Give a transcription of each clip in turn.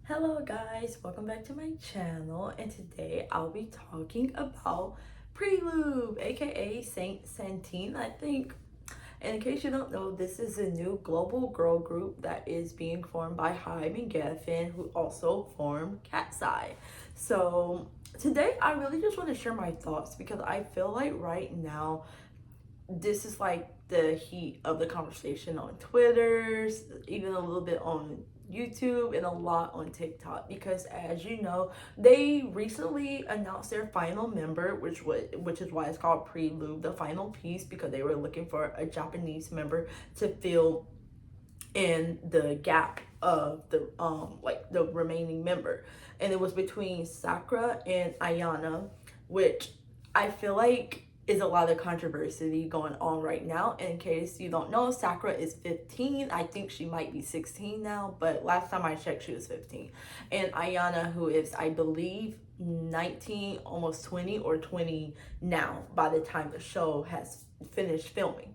Hello guys, welcome back to my channel, and today I'll be talking about Prelude, aka Saint Satine. I think, and in case you don't know, this is a new global girl group that is being formed by HYBE and GEFFEN, who also formed Cat's Eye. So today I really just want to share my thoughts because I feel like right now this is like the heat of the conversation on Twitter, even a little bit on YouTube, and a lot on TikTok, because as you know, they recently announced their final member, which is why it's called Prelude, the final piece, because they were looking for a Japanese member to fill in the gap of the the remaining member. And it was between Sakura and Ayana, which I feel like is a lot of controversy going on right now. In case you don't know, Sakura is 15. I think she might be 16 now, but last time I checked, she was 15. And Ayana, who is, I believe, 19, almost 20 or 20 now by the time the show has finished filming.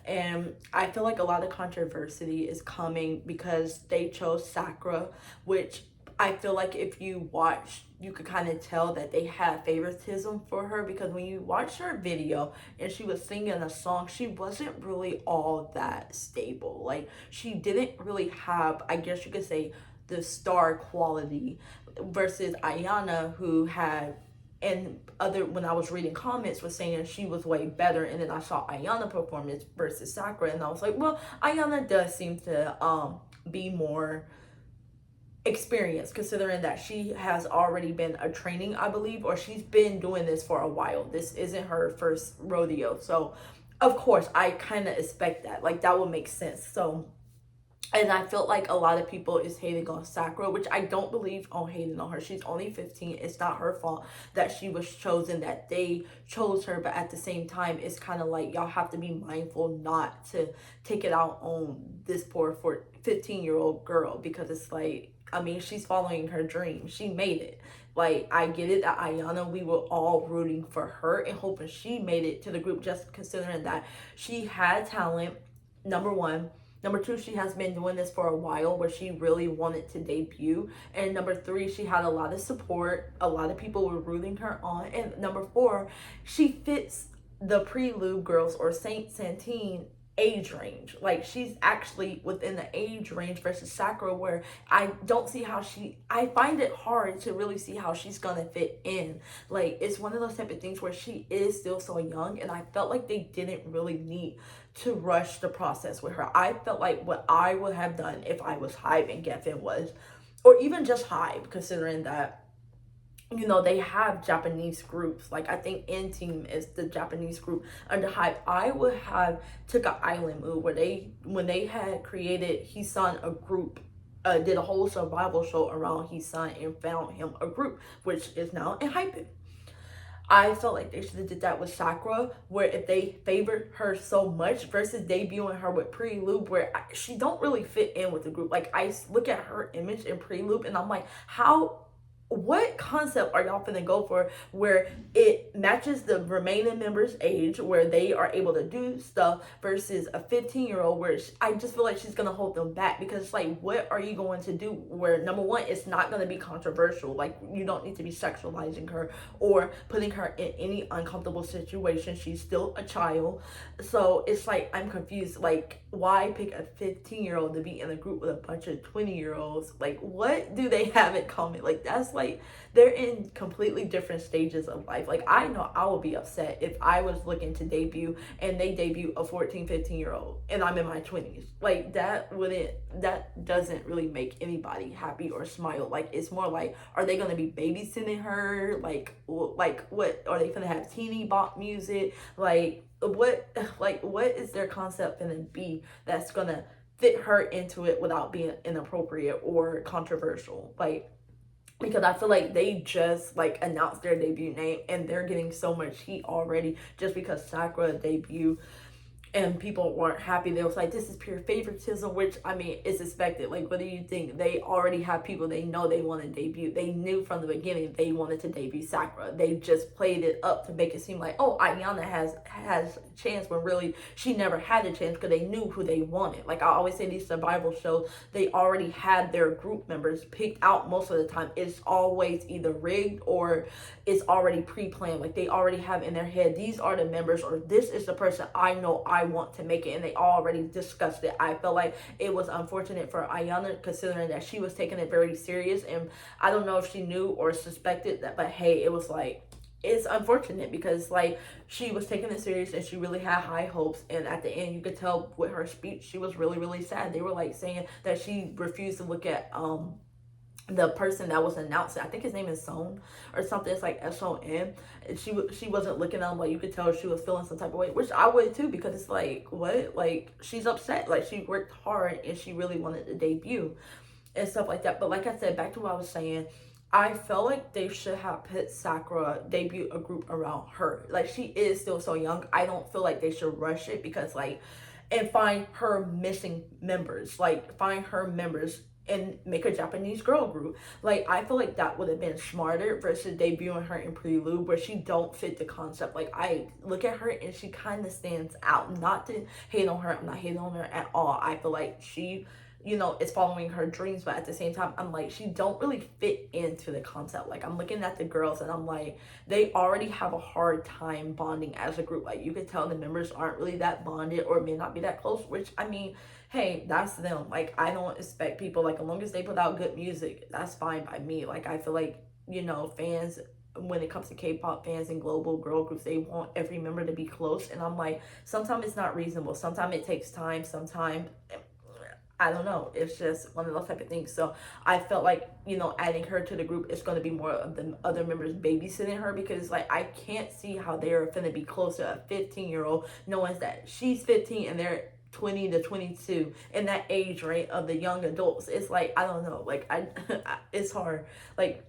And I feel like a lot of controversy is coming because they chose Sakura, which I feel like if you watch, you could kind of tell that they had favoritism for her, because when you watch her video and she was singing a song, she wasn't really all that stable. Like, she didn't really have, I guess you could say, the star quality, versus Ayana, who had, and other, when I was reading comments, was saying she was way better. And then I saw Ayana performance versus Sakura, and I was like, well, Ayana does seem to be more experienced, considering that she has already been a training, I believe, or she's been doing this for a while. This isn't her first rodeo. So of course I kind of expect that, like, that would make sense. So, and I felt like a lot of people is hating on Sakura, which I don't believe on hating on her. She's only 15. It's not her fault that she was chosen, that they chose her. But at the same time, it's kind of like y'all have to be mindful not to take it out on this poor 15-year-old girl, because it's like, I mean, she's following her dream. She made it. Like, I get it that Ayana, we were all rooting for her and hoping she made it to the group, just considering that she had talent, number one. Number two, she has been doing this for a while, where she really wanted to debut. And number three, she had a lot of support. A lot of people were rooting her on. And number four, she fits the Prelude girls, or Saint Satine, age range. Like, she's actually within the age range versus Sakura, where I don't see how I find it hard to really see how she's gonna fit in. Like, it's one of those type of things where she is still so young, and I felt like they didn't really need to rush the process with her. I felt like what I would have done if I was HYBE and GEFFEN was, or even just HYBE, considering that, you know, they have Japanese groups. Like, I think N Team is the Japanese group under HYBE. I would have took an island move, where when they had created Hisan a group, did a whole survival show around Hisan and found him a group, which is now in HYBE. I felt like they should have did that with Sakura, where if they favored her so much versus debuting her with Prelude, where she don't really fit in with the group. Like, I look at her image in Prelude and I'm like, what concept are y'all finna go for where it matches the remaining members' age, where they are able to do stuff, versus a 15-year-old, where I just feel like she's gonna hold them back. Because it's like, what are you going to do where, number one, it's not gonna be controversial? Like, you don't need to be sexualizing her or putting her in any uncomfortable situation. She's still a child. So it's like, I'm confused. Like, why pick a 15-year-old to be in a group with a bunch of 20-year-olds? Like, what do they have in common? Like, that's like, they're in completely different stages of life. Like, I know I would be upset if I was looking to debut and they debut a 14, 15-year-old and I'm in my 20s. Like, that doesn't really make anybody happy or smile. Like, it's more like, are they gonna be babysitting her? Like what are they gonna have, teeny bop music? Like, what is their concept gonna be that's gonna fit her into it without being inappropriate or controversial? Like, because I feel like they just like announced their debut name and they're getting so much heat already just because Sakura debut and people weren't happy. They was like, this is pure favoritism, which I mean, it's expected. Like, what do you think? They already have people they know they want to debut. They knew from the beginning they wanted to debut Sakura. They just played it up to make it seem like, oh, Ayana has a chance, when really she never had a chance, because they knew who they wanted. Like I always say, these survival shows, they already had their group members picked out most of the time. It's always either rigged or it's already pre-planned. Like they already have in their head, these are the members, or this is the person I know I want to make it, and they already discussed it. I felt like it was unfortunate for Ayana, considering that she was taking it very serious, and I don't know if she knew or suspected that, but hey, it was like, it's unfortunate because like she was taking it serious and she really had high hopes, and at the end you could tell with her speech she was really sad. They were like saying that she refused to look at the person that was announcing, I think his name is Son or something, it's like S-O-N, and she wasn't looking at him. Like you could tell she was feeling some type of way, which I would too, because it's like, what, like she's upset, like she worked hard and she really wanted to debut and stuff like that. But like I said, back to what I was saying, I felt like they should have put Sakura debut a group around her. Like she is still so young. I don't feel like they should rush it, because like, and find her missing members, like find her members and make a Japanese girl group. Like I feel like that would have been smarter versus debuting her in Prelude, where she don't fit the concept. Like I look at her and she kind of stands out. Not to hate on her, I'm not hating on her at all. I feel like she, you know, is following her dreams, but at the same time I'm like, she don't really fit into the concept. Like I'm looking at the girls and I'm like, they already have a hard time bonding as a group. Like you could tell the members aren't really that bonded, or may not be that close, which I mean, hey, that's them. Like I don't expect people, like as long as they put out good music, that's fine by me. Like I feel like, you know, fans, when it comes to K-pop fans and global girl groups, they want every member to be close, and I'm like, sometimes it's not reasonable, sometimes it takes time, sometimes I don't know. It's just one of those type of things. So I felt like, you know, adding her to the group is going to be more of the other members babysitting her, because like I can't see how they're going to be close to a 15-year-old, knowing that she's 15 and they're 20 to 22 in that age range of the young adults. It's like, I don't know, like it's hard. Like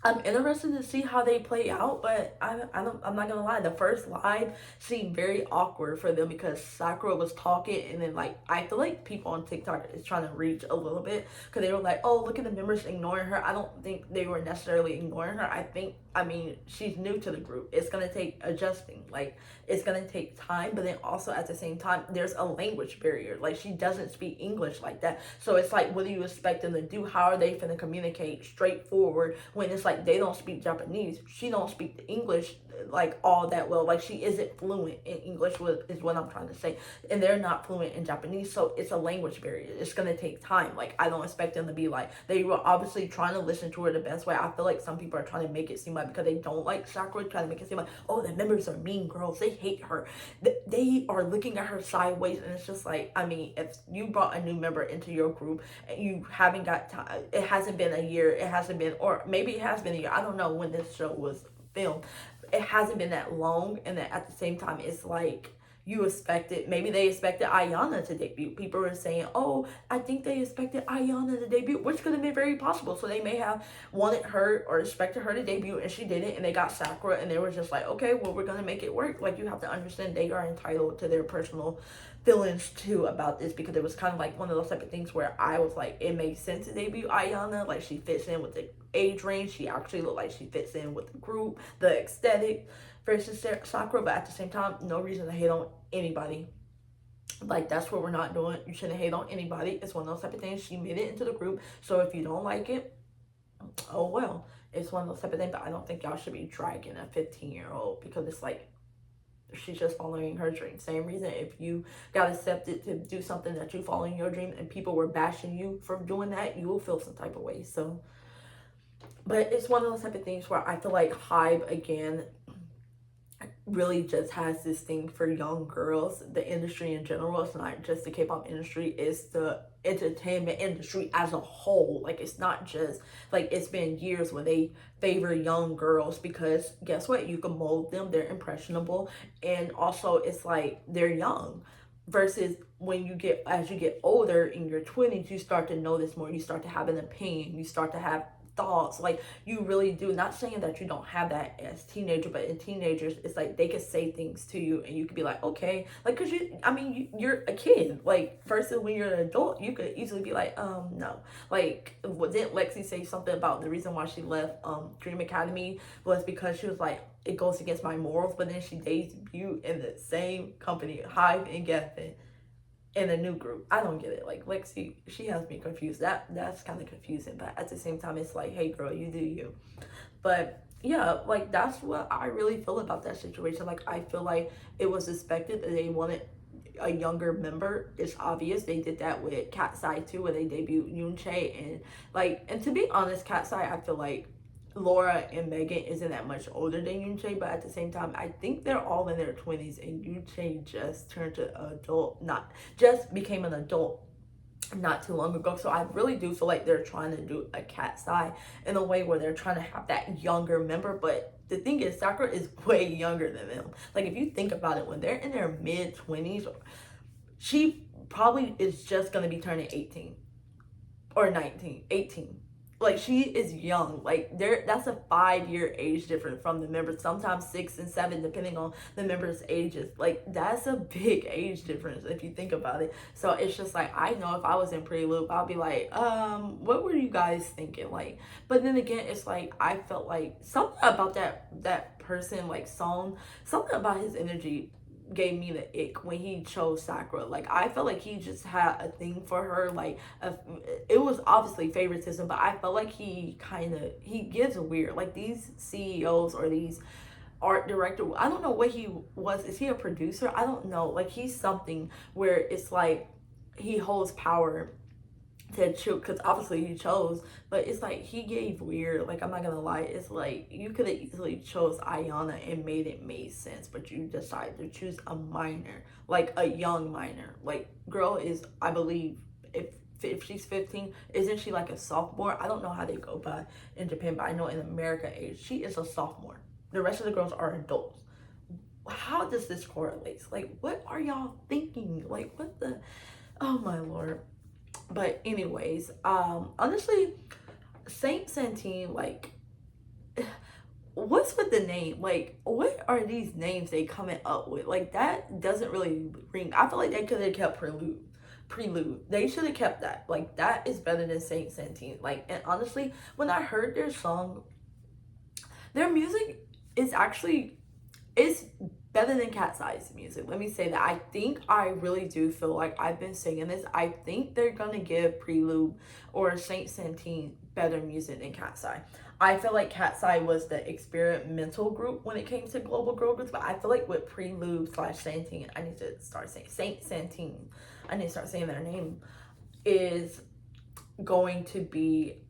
I'm interested to see how they play out, but I'm not gonna lie. The first live seemed very awkward for them, because Sakura was talking, and then like I feel like people on TikTok is trying to reach a little bit, because they were like, oh, look at the members ignoring her. I don't think they were necessarily ignoring her. I mean, she's new to the group. It's gonna take adjusting. Like it's gonna take time, but then also at the same time, there's a language barrier. Like she doesn't speak English like that, so it's like, what do you expect them to do? How are they gonna communicate straightforward when it's like they don't speak Japanese? She don't speak the English like all that well. Like she isn't fluent in English, is what I'm trying to say, and they're not fluent in Japanese, so it's a language barrier. It's gonna take time. Like I don't expect them to be like, they were obviously trying to listen to her the best way. I feel like some people are trying to make it seem like, because they don't like Sakura, trying to make it seem like, oh, the members are mean girls, they hate her, they are looking at her sideways. And it's just like, I mean, if you brought a new member into your group and you haven't got time, it hasn't been a year, it hasn't been, or maybe it has been a year, I don't know when this show was filmed, it hasn't been that long, and then at the same time it's like, you expected, maybe they expected Ayana to debut. People were saying, oh, I think they expected Ayana to debut, which could have been very possible. So they may have wanted her or expected her to debut, and she didn't, and they got Sakura, and they were just like, okay, well, we're gonna make it work. Like you have to understand, they are entitled to their personal feelings too about this, because it was kind of like one of those type of things where I was like, it makes sense to debut Ayana. Like she fits in with the age range, she actually looked like she fits in with the group, the aesthetic, versus Sakura. But at the same time, no reason to hate on anybody. Like that's what we're not doing. You shouldn't hate on anybody. It's one of those type of things. She made it into the group, so if you don't like it, oh well, it's one of those type of things. But I don't think y'all should be dragging a 15-year-old, because it's like, she's just following her dream. Same reason if you got accepted to do something that you following your dream and people were bashing you for doing that, you will feel some type of way. So, but it's one of those type of things where I feel like HYBE again really just has this thing for young girls. The industry in general, it's not just the K-pop industry, it's the entertainment industry as a whole. Like it's not just like, it's been years when they favor young girls, because guess what, you can mold them, they're impressionable, and also it's like they're young, versus when you get, as you get older in your 20s, you start to notice more, you start to have an opinion, you start to have thoughts. Like, you really do. Not saying that you don't have that as teenager, but in teenagers, it's like they could say things to you and you could be like, okay, like, cause you're a kid. Like, versus when you're an adult, you could easily be like, no. Like, didn't Lexi say something about the reason why she left Dream Academy was because she was like, it goes against my morals, but then she debuted in the same company, HYBE and GEFFEN, in a new group. I don't get it. Like, Lexi, she has me confused. That's kind of confusing, but at the same time, it's like, hey girl, you do you. But yeah, like, that's what I really feel about that situation. Like, I feel like it was expected that they wanted a younger member. It's obvious they did that with Cat's too, where they debuted Yoonchae, and like, and to be honest, Cat's I feel like Laura and Megan isn't that much older than Yoonchae, but at the same time, I think they're all in their 20s, and Yoonchae just turned to adult, not just became an adult not too long ago. So I really do feel like they're trying to do a Cat's in a way where they're trying to have that younger member. But the thing is, Sakura is way younger than them. Like, if you think about it, when they're in their mid-20s, she probably is just going to be turning 18 or 19, 18. Like, she is young. Like, that's a 5-year age difference from the members, sometimes 6 and 7 depending on the members' ages. Like, that's a big age difference if you think about it. So it's just like, I know if I was in Prelude, I'll be like, what were you guys thinking? Like, but then again, it's like, I felt like something about that person, like Song, something about his energy gave me the ick when he chose Sakura. Like, I felt like he just had a thing for her. Like, it was obviously favoritism, but I felt like he gives weird. Like, these CEOs or these art director, I don't know what he was. Is he a producer? I don't know. Like, he's something where it's like he holds power to choose, because obviously he chose, but it's like he gave weird. Like, I'm not gonna lie, it's like you could have easily chose Ayana and made sense, but you decided to choose a minor, like a young minor. Like, girl is, I believe, if she's 15, isn't she like a sophomore? I don't know how they go by in Japan, but I know in America age, she is a sophomore. The rest of the girls are adults. How does this correlate? Like, what are y'all thinking? Like, what the, oh my lord. But anyways, honestly, Saint Satine, like, what's with the name? Like, what are these names they coming up with? Like, that doesn't really ring. I feel like they could have kept Prelude. They should have kept that. Like, that is better than Saint Satine. Like, and honestly, when I heard their song, their music is actually, it's better than Cat's Eye's music. Let me say that. I really do feel like, I've been saying this, I think they're gonna give Prelude or Saint Satine better music than Cat's Eye. I feel like Cat's Eye was the experimental group when it came to global girl groups, but I feel like with Prelude / Satine, I need to start saying Saint Satine, I need to start saying their name, is going to be,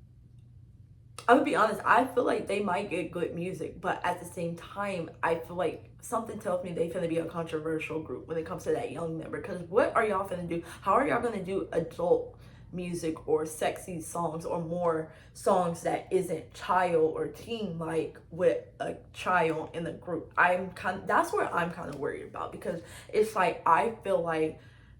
I'm gonna be honest, I feel like they might get good music, but at the same time, I feel like something tells me they finna be a controversial group when it comes to that young member. Because what are y'all finna do? How are y'all gonna do adult music or sexy songs or more songs that isn't child or teen like with a child in the group? That's where I'm kind of worried about, because it's like, I feel like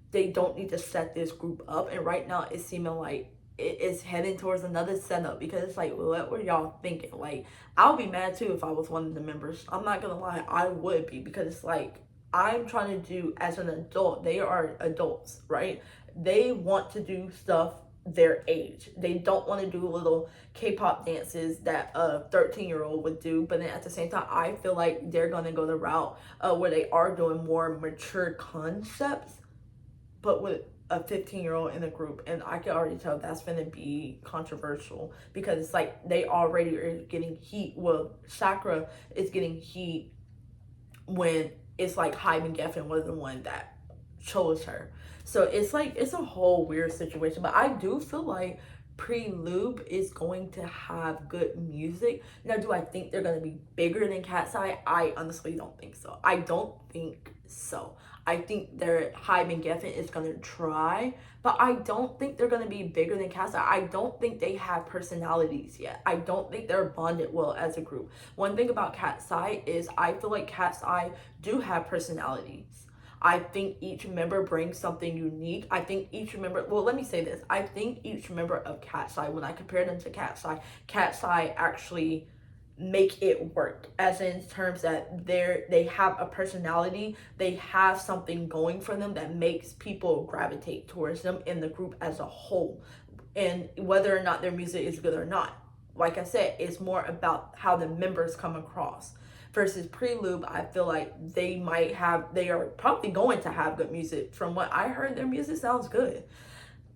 they don't need to set this group up, and right now it's seeming like it is heading towards another setup, because it's like, what were y'all thinking? Like, I'll be mad too if I was one of the members. I'm not gonna lie, I would be, because it's like, I'm trying to do as an adult. They are adults, right? They want to do stuff their age. They don't want to do little K-pop dances that a 13-year-old would do, but then at the same time, I feel like they're gonna go the route where they are doing more mature concepts, but with a 15-year-old in the group. And I can already tell that's going to be controversial, because it's like they already are getting heat. Well, Sakura is getting heat when it's like HYBE and GEFFEN was the one that chose her. So it's like, it's a whole weird situation. But I do feel like Prelude is going to have good music. Now, do I think they're going to be bigger than Cat's Eye? I honestly don't think so. I don't think so. I think their HYBE and GEFFEN is going to try, but I don't think they're going to be bigger than Cat's Eye. I don't think they have personalities yet. I don't think they're bonded well as a group. One thing about Cat's Eye is I feel like Cat's Eye do have personalities. I think each member brings something unique. I think each member, well, let me say this. I think each member of Cat's Eye, when I compare them to Cat's Eye actually make it work, as in terms that they have a personality, they have something going for them that makes people gravitate towards them in the group as a whole. And whether or not their music is good or not, like I said, it's more about how the members come across. Versus Prelude, I feel like they are probably going to have good music. From what I heard, their music sounds good,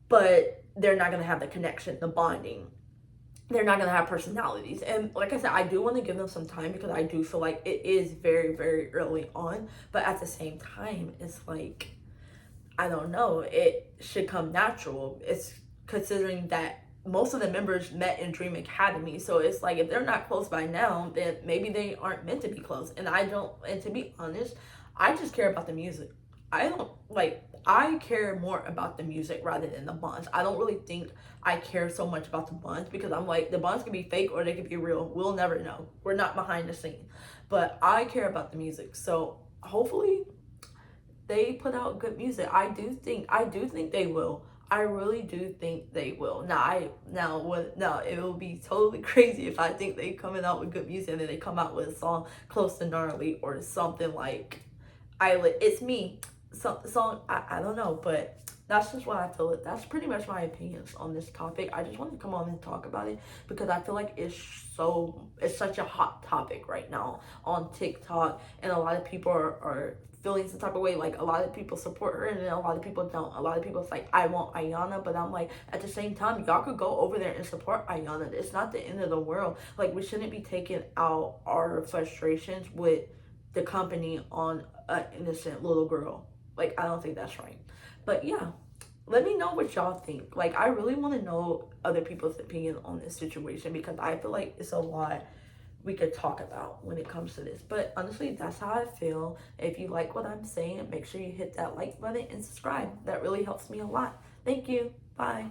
but they're not going to have the connection, the bonding. They're not going to have personalities. And like I said, I do want to give them some time because I do feel like it is very, very early on. But at the same time, it's like, I don't know, it should come natural. It's considering that most of the members met in Dream Academy. So it's like, if they're not close by now, then maybe they aren't meant to be close. And to be honest, I just care about the music. I care more about the music rather than the bonds. I don't really think I care so much about the bonds because I'm like, the bonds can be fake or they can be real. We'll never know. We're not behind the scene. But I care about the music. So hopefully they put out good music. I do think they will. I really do think they will. Now it will be totally crazy if I think they coming out with good music and then they come out with a song close to gnarly or something like It's Me. Song, I don't know, but that's just what I feel. That's pretty much my opinions on this topic. I just wanted to come on and talk about it because I feel like it's such a hot topic right now on TikTok, and a lot of people are feeling some type of way. Like, a lot of people support her and then a lot of people don't. A lot of people, it's like, I want Ayana, but I'm like, at the same time, y'all could go over there and support Ayana. It's not the end of the world. Like, we shouldn't be taking out our frustrations with the company on an innocent little girl. Like, I don't think that's right. But yeah, let me know what y'all think. Like, I really want to know other people's opinion on this situation because I feel like it's a lot we could talk about when it comes to this. But honestly, that's how I feel. If you like what I'm saying, make sure you hit that like button and subscribe. That really helps me a lot. Thank you. Bye.